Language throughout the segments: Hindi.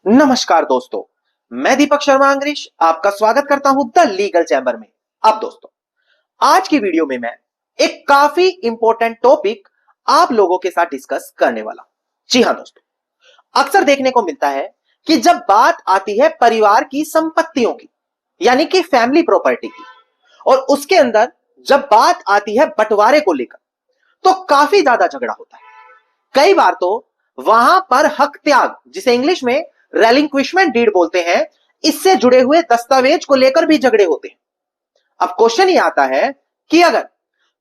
नमस्कार दोस्तों, मैं दीपक शर्मा अंग्रेश आपका स्वागत करता हूं द लीगल चैम्बर में। अब दोस्तों, आज की वीडियो में मैं एक काफी इंपॉर्टेंट टॉपिक आप लोगों के साथ डिस्कस करने वाला। जी हां दोस्तों, अक्सर देखने को मिलता है कि जब बात आती है परिवार की संपत्तियों की, यानी कि फैमिली प्रॉपर्टी की, और उसके अंदर जब बात आती है बंटवारे को लेकर, तो काफी ज्यादा झगड़ा होता है। कई बार तो वहां पर हक त्याग, जिसे इंग्लिश में रेलिंक्विशमेंट डीड बोलते हैं, इससे जुड़े हुए दस्तावेज को लेकर भी झगड़े होते हैं। अब क्वेश्चन ये आता है कि अगर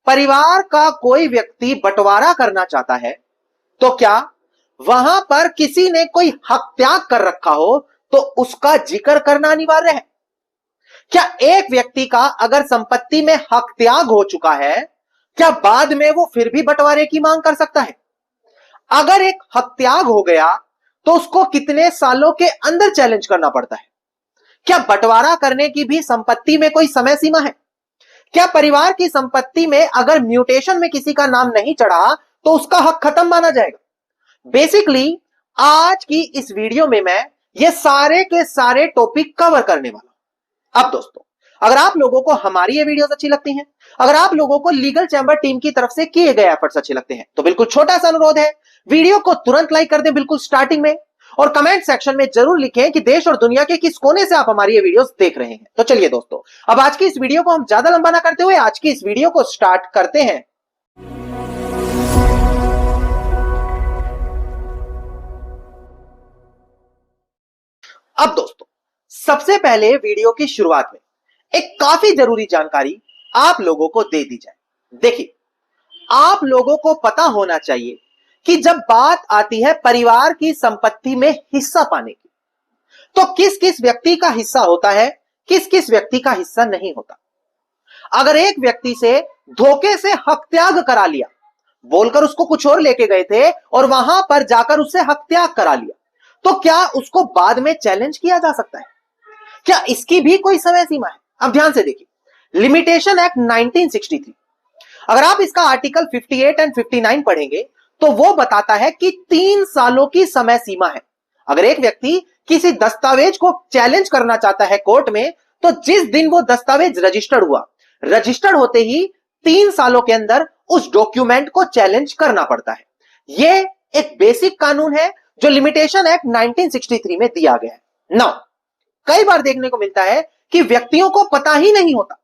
परिवार का कोई व्यक्ति बंटवारा करना चाहता है तो क्या वहां पर किसी ने कोई हक त्याग कर रखा हो तो उसका जिक्र करना अनिवार्य है? क्या एक व्यक्ति का अगर संपत्ति में हक त्याग हो चुका है, क्या बाद में वो फिर भी बंटवारे की मांग कर सकता है? अगर एक हक त्याग हो गया तो उसको कितने सालों के अंदर चैलेंज करना पड़ता है? क्या बंटवारा करने की भी संपत्ति में कोई समय सीमा है? क्या परिवार की संपत्ति में अगर म्यूटेशन में किसी का नाम नहीं चढ़ा तो उसका हक खत्म माना जाएगा? बेसिकली आज की इस वीडियो में मैं ये सारे के सारे टॉपिक कवर करने वाला हूं। अब दोस्तों, अगर आप लोगों को हमारी ये वीडियोस अच्छी लगती हैं, अगर आप लोगों को लीगल चैम्बर टीम की तरफ से किए गए एफर्ट्स अच्छे लगते हैं, तो बिल्कुल छोटा सा अनुरोध है, वीडियो को तुरंत लाइक कर दें बिल्कुल स्टार्टिंग में, और कमेंट सेक्शन में जरूर लिखें कि देश और दुनिया के किस कोने से आप हमारी ये वीडियोस देख रहे हैं। तो चलिए दोस्तों, अब आज की इस वीडियो को हम ज्यादा लंबा ना करते हुए आज की इस वीडियो को स्टार्ट करते हैं। अब दोस्तों, सबसे पहले वीडियो की शुरुआत में एक काफी जरूरी जानकारी आप लोगों को दे दी जाए। देखिए, आप लोगों को पता होना चाहिए कि जब बात आती है परिवार की संपत्ति में हिस्सा पाने की, तो किस किस व्यक्ति का हिस्सा होता है, किस किस व्यक्ति का हिस्सा नहीं होता। अगर एक व्यक्ति से धोखे से हक त्याग करा लिया, बोलकर उसको कुछ और लेके गए थे और वहां पर जाकर उससे हक त्याग करा लिया, तो क्या उसको बाद में चैलेंज किया जा सकता है? क्या इसकी भी कोई समय सीमा है? अब ध्यान से देखिए, लिमिटेशन एक्ट 1963, अगर आप इसका आर्टिकल 58 एंड 59 पढ़ेंगे तो वो बताता है कि 3 सालों की समय सीमा है। अगर एक व्यक्ति किसी दस्तावेज को चैलेंज करना चाहता है कोर्ट में, तो जिस दिन वो दस्तावेज रजिस्टर्ड हुआ, रजिस्टर्ड होते ही 3 सालों के अंदर उस डॉक्यूमेंट को चैलेंज करना पड़ता है। ये एक बेसिक कानून है जो लिमिटेशन एक्ट 1963 में दिया गया है। नाउ, कई बार देखने को मिलता है कि व्यक्तियों को पता ही नहीं होता,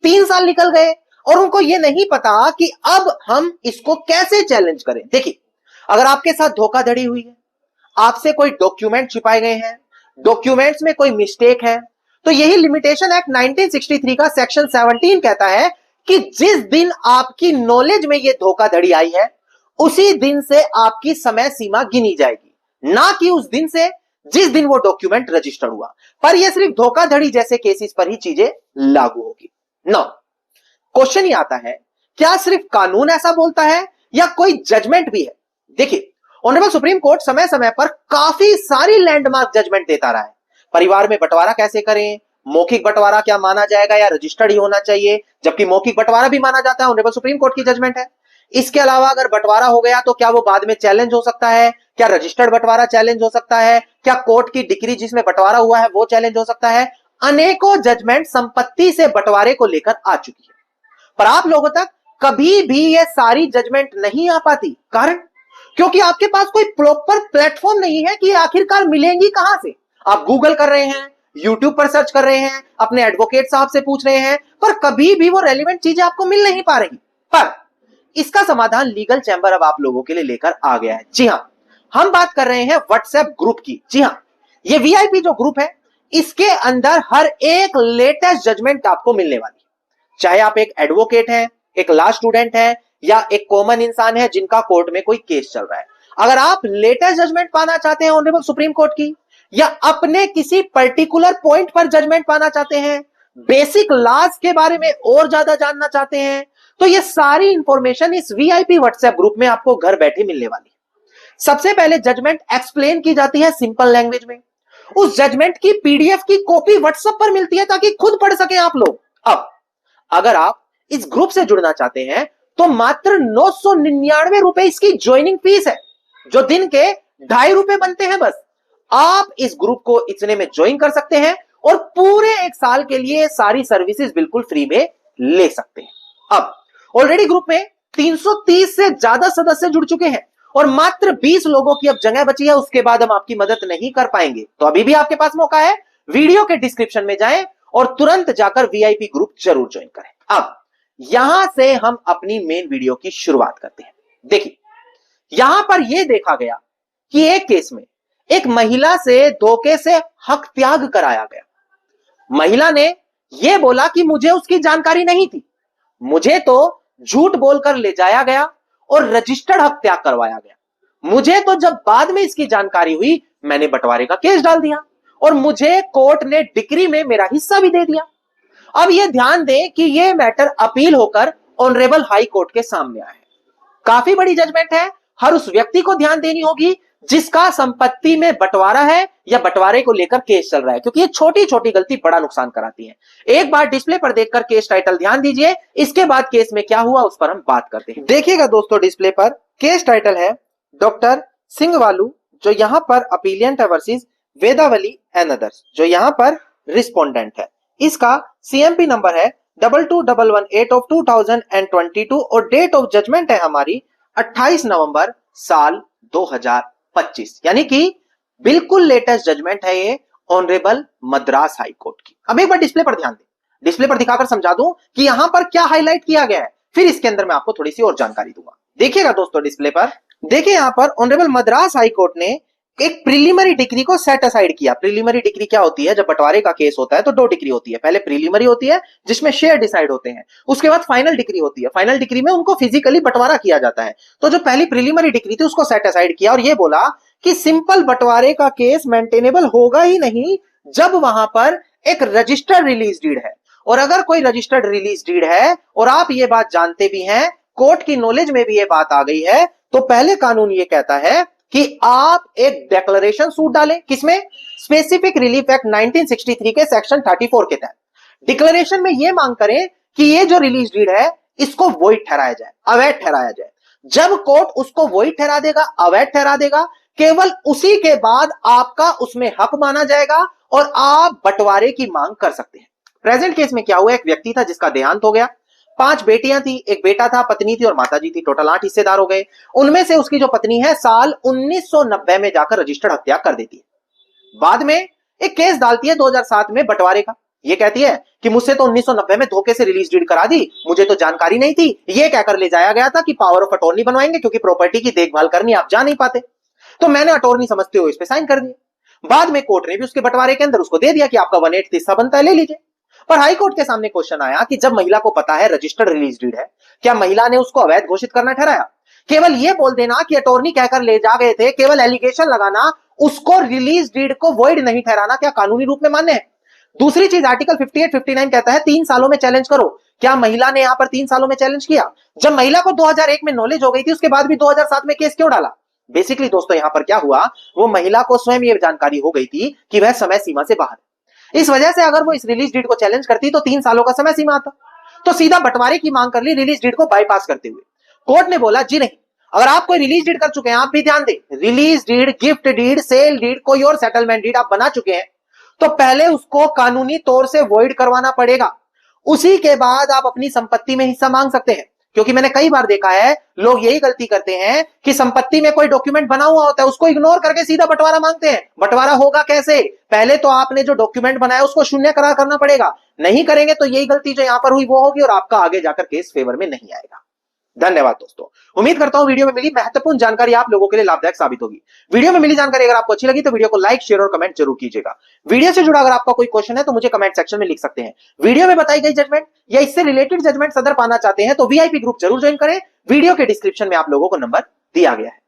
3 साल निकल गए और उनको यह नहीं पता कि अब हम इसको कैसे चैलेंज करें। देखिए, अगर आपके साथ धोखाधड़ी हुई है, आपसे कोई डॉक्यूमेंट छिपाए गए हैं, डॉक्यूमेंट्स में कोई मिस्टेक है, तो यही लिमिटेशन एक्ट 1963 का सेक्शन 17 कहता है कि जिस दिन आपकी नॉलेज में यह धोखाधड़ी आई है, उसी दिन से आपकी समय सीमा गिनी जाएगी, ना कि उस दिन से जिस दिन वो डॉक्यूमेंट रजिस्टर्ड हुआ। पर यह सिर्फ धोखाधड़ी जैसे केसेस पर ही चीजें लागू होगी। नाउ, क्वेश्चन ये आता है, क्या सिर्फ कानून ऐसा बोलता है या कोई जजमेंट भी है? देखिए, ऑनरेबल सुप्रीम कोर्ट समय समय पर काफी सारी लैंडमार्क जजमेंट देता रहा है। परिवार में बंटवारा कैसे करें, मौखिक बंटवारा क्या माना जाएगा या रजिस्टर्ड ही होना चाहिए, जबकि मौखिक बंटवारा भी माना जाता है, ऑनरेबल सुप्रीम कोर्ट की जजमेंट है। इसके अलावा अगर बंटवारा हो गया तो क्या वो बाद में चैलेंज हो सकता है, क्या रजिस्टर्ड बंटवारा चैलेंज हो सकता है, क्या कोर्ट की डिक्री जिसमें बंटवारा हुआ है वो चैलेंज हो सकता है। अनेकों जजमेंट संपत्ति से बंटवारे को लेकर आ चुकी है, पर आप लोगों तक कभी भी ये सारी जजमेंट नहीं आ पाती। कारण, क्योंकि आपके पास कोई प्रॉपर प्लेटफॉर्म नहीं है कि आखिरकार मिलेंगी कहां से। आप गूगल कर रहे हैं, यूट्यूब पर सर्च कर रहे हैं, अपने एडवोकेट साहब से पूछ रहे हैं, पर कभी भी वो रेलेवेंट चीजें आपको मिल नहीं पा रही। पर इसका समाधान लीगल चैम्बर अब आप लोगों के लिए लेकर आ गया है। जी हां, हम बात कर रहे हैं व्हाट्सएप ग्रुप की। जी हां, ये वीआईपी जो ग्रुप है, इसके अंदर हर एक लेटेस्ट जजमेंट आपको मिलने वाली है। चाहे आप एक एडवोकेट हैं, एक लॉ स्टूडेंट हैं, या एक कॉमन इंसान है जिनका कोर्ट में कोई केस चल रहा है, अगर आप लेटेस्ट जजमेंट पाना चाहते हैं ऑनरेबल सुप्रीम कोर्ट की, या अपने किसी पर्टिकुलर पॉइंट पर जजमेंट पाना चाहते हैं, बेसिक लॉज के बारे में और ज्यादा जानना चाहते हैं, तो ये सारी इंफॉर्मेशन इस वीआईपी व्हाट्सएप ग्रुप में आपको घर बैठे मिलने वाली है। सबसे पहले जजमेंट एक्सप्लेन की जाती है सिंपल लैंग्वेज में। उस जजमेंट की पीडीएफ की कॉपी व्हाट्सएप पर मिलती है ताकि खुद पढ़ सके आप लोग। अब अगर आप इस ग्रुप से जुड़ना चाहते हैं तो मात्र 999 रुपए इसकी ज्वाइनिंग फीस है, जो दिन के ₹2.5 बनते हैं बस। आप इस ग्रुप को इतने में ज्वाइन कर सकते हैं और पूरे 1 साल के लिए सारी सर्विसेज बिल्कुल फ्री में ले सकते हैं। अब ऑलरेडी ग्रुप में 330 से ज्यादा सदस्य जुड़ चुके हैं और मात्र 20 लोगों की अब जगह बची है, उसके बाद हम आपकी मदद नहीं कर पाएंगे। तो अभी भी आपके पास मौका है, वीडियो के डिस्क्रिप्शन में जाएं और तुरंत जाकर वीआईपी ग्रुप जरूर ज्वाइन करें। अब यहां से हम अपनी मेन वीडियो की शुरुआत करते हैं। देखिए, यहां पर यह देखा गया कि एक केस में एक महिला से धोखे से हक त्याग कराया गया। महिला ने यह बोला कि मुझे उसकी जानकारी नहीं थी, मुझे तो झूठ बोलकर ले जाया गया और रजिस्टर्ड हक त्याग करवाया गया। मुझे तो जब बाद में इसकी जानकारी हुई, मैंने बंटवारे का केस डाल दिया और मुझे कोर्ट ने डिक्री में मेरा हिस्सा भी दे दिया। अब यह ध्यान दें कि यह मैटर अपील होकर ऑनरेबल हाई कोर्ट के सामने आया है। काफी बड़ी जजमेंट है, हर उस व्यक्ति को ध्यान देनी होगी जिसका संपत्ति में बंटवारा है या बंटवारे को लेकर केस चल रहा है, क्योंकि ये छोटी छोटी गलती बड़ा नुकसान कराती है। एक बार डिस्प्ले पर देखकर केस टाइटल ध्यान दीजिए, इसके बाद केस में क्या हुआ उस पर हम बात करते हैं। देखिएगा दोस्तों, डिस्प्ले पर केस टाइटल है डॉक्टर सिंहवालू, जो यहां पर अपीलियंट है, वर्सेस वेदावली एंड अदर्स, जो यहां पर रिस्पोंडेंट है। इसका सीएमपी नंबर है 22118 ऑफ 2022 और डेट ऑफ जजमेंट है हमारी 28 नवंबर साल 2025, यानी कि बिल्कुल लेटेस्ट जजमेंट है ये ऑनरेबल मद्रास हाई कोर्ट की। अब एक बार डिस्प्ले पर ध्यान दें, डिस्प्ले पर दिखाकर समझा दूं कि यहां पर क्या हाईलाइट किया गया है, फिर इसके अंदर मैं आपको थोड़ी सी और जानकारी दूंगा। देखिएगा दोस्तों, डिस्प्ले पर देखिए, यहां पर ऑनरेबल मद्रास हाई कोर्ट ने एक प्रीलिमिनरी डिग्री को सेट असाइड किया। प्रीलिमिनरी डिग्री क्या होती है? जब बंटवारे का केस होता है तो 2 डिग्री होती है। पहले प्रीलिमिनरी होती है जिसमें शेयर डिसाइड होते हैं, उसके बाद फाइनल डिग्री होती है। फाइनल डिग्री में उनको फिजिकली बंटवारा किया जाता है। तो जो पहली प्रीलिमिनरी डिग्री थी उसको सेट असाइड किया और यह बोला कि सिंपल बंटवारे का केस मेंटेनेबल होगा ही नहीं जब वहां पर एक रजिस्टर्ड रिलीज डीड है। और अगर कोई रजिस्टर्ड रिलीज डीड है और आप ये बात जानते भी हैं, कोर्ट की नॉलेज में भी ये बात आ गई है, तो पहले कानून ये कहता है कि आप एक डिक्लेरेशन सूट डालें। किसमें? स्पेसिफिक रिलीफ एक्ट 1963 के सेक्शन 34 के तहत डिक्लेरेशन में यह मांग करें कि ये जो रिलीज डीड है इसको वॉइड ठहराया जाए, अवैध ठहराया जाए। जब कोर्ट उसको वॉइड ठहरा देगा, अवैध ठहरा देगा, केवल उसी के बाद आपका उसमें हक माना जाएगा और आप बंटवारे की मांग कर सकते हैं। प्रेजेंट केस में क्या हुआ, एक व्यक्ति था जिसका देहांत हो गया, 5 बेटियां थी, एक बेटा था, पत्नी थी और माता जी थी, टोटल 8 हिस्सेदार हो गए। उनमें से उसकी जो पत्नी है साल 1990 में जाकर रजिस्टर्ड हत्या कर देती है। बाद में एक केस डालती है 2007 में बंटवारे का। ये कहती है कि मुझसे तो 1990 में धोखे से रिलीज डीड करा दी, मुझे तो जानकारी नहीं थी, ये कहकर ले जाया गया था कि पावर ऑफ अटॉर्नी बनवाएंगे क्योंकि प्रॉपर्टी की देखभाल करनी आप जा नहीं पाते, तो मैंने अटॉर्नी समझते हुए इस पे साइन कर दिया। बाद में कोर्ट ने भी उसके बंटवारे के अंदर उसको दे दिया कि आपका 1/8 हिस्सा बनता है, ले लीजिए। पर हाई कोर्ट के सामने क्वेश्चन आया कि जब महिला को पता है रजिस्टर्ड रिलीज डीड है, क्या महिला ने उसको अवैध घोषित करना ठहराया? केवल यह बोल देना कि अटॉर्नी कहकर ले जा गए थे, केवल एलिगेशन लगाना, उसको रिलीज डीड को वॉइड नहीं ठहराना, क्या कानूनी रूप में मान्य है? दूसरी चीज, आर्टिकल 58, 59 कहता है 3 सालों में चैलेंज करो। क्या महिला ने यहां पर 3 सालों में चैलेंज किया? जब महिला को 2001 में नॉलेज हो गई थी, उसके बाद भी 2007 में केस क्यों डाला? बेसिकली दोस्तों, यहां पर क्या हुआ, वो महिला को स्वयं यह जानकारी हो गई थी कि वह समय सीमा से बाहर है। इस वजह से अगर वो इस रिलीज डीड को चैलेंज करती तो 3 सालों का समय सीमा आता, तो सीधा बंटवारे की मांग कर ली रिलीज डीड को बाईपास करते हुए। कोर्ट ने बोला जी नहीं, अगर आप कोई रिलीज डीड कर चुके हैं, आप भी ध्यान दें, release deed, gift deed, sale deed, कोई और सेटलमेंट डीड आप बना चुके हैं, तो पहले उसको कानूनी तौर से वॉइड करवाना पड़ेगा, उसी के बाद आप अपनी संपत्ति में हिस्सा मांग सकते हैं। क्योंकि मैंने कई बार देखा है लोग यही गलती करते हैं कि संपत्ति में कोई डॉक्यूमेंट बना हुआ होता है, उसको इग्नोर करके सीधा बंटवारा मांगते हैं। बंटवारा होगा कैसे? पहले तो आपने जो डॉक्यूमेंट बनाया उसको शून्य करार करना पड़ेगा, नहीं करेंगे तो यही गलती जो यहां पर हुई वो होगी और आपका आगे जाकर केस फेवर में नहीं आएगा। धन्यवाद दोस्तों, उम्मीद करता हूं वीडियो में मिली महत्वपूर्ण जानकारी आप लोगों के लिए लाभदायक साबित होगी। वीडियो में मिली जानकारी अगर आपको अच्छी लगी तो वीडियो को लाइक, शेयर और कमेंट जरूर कीजिएगा। वीडियो से जुड़ा अगर आपका कोई क्वेश्चन है तो मुझे कमेंट सेक्शन में लिख सकते हैं। वीडियो में बताई गई जजमेंट या इससे रिलेटेड जजमेंट सदर पाना चाहते हैं तो वीआईपी ग्रुप जरूर ज्वाइन करें। वीडियो के डिस्क्रिप्शन में आप लोगों को नंबर दिया गया है।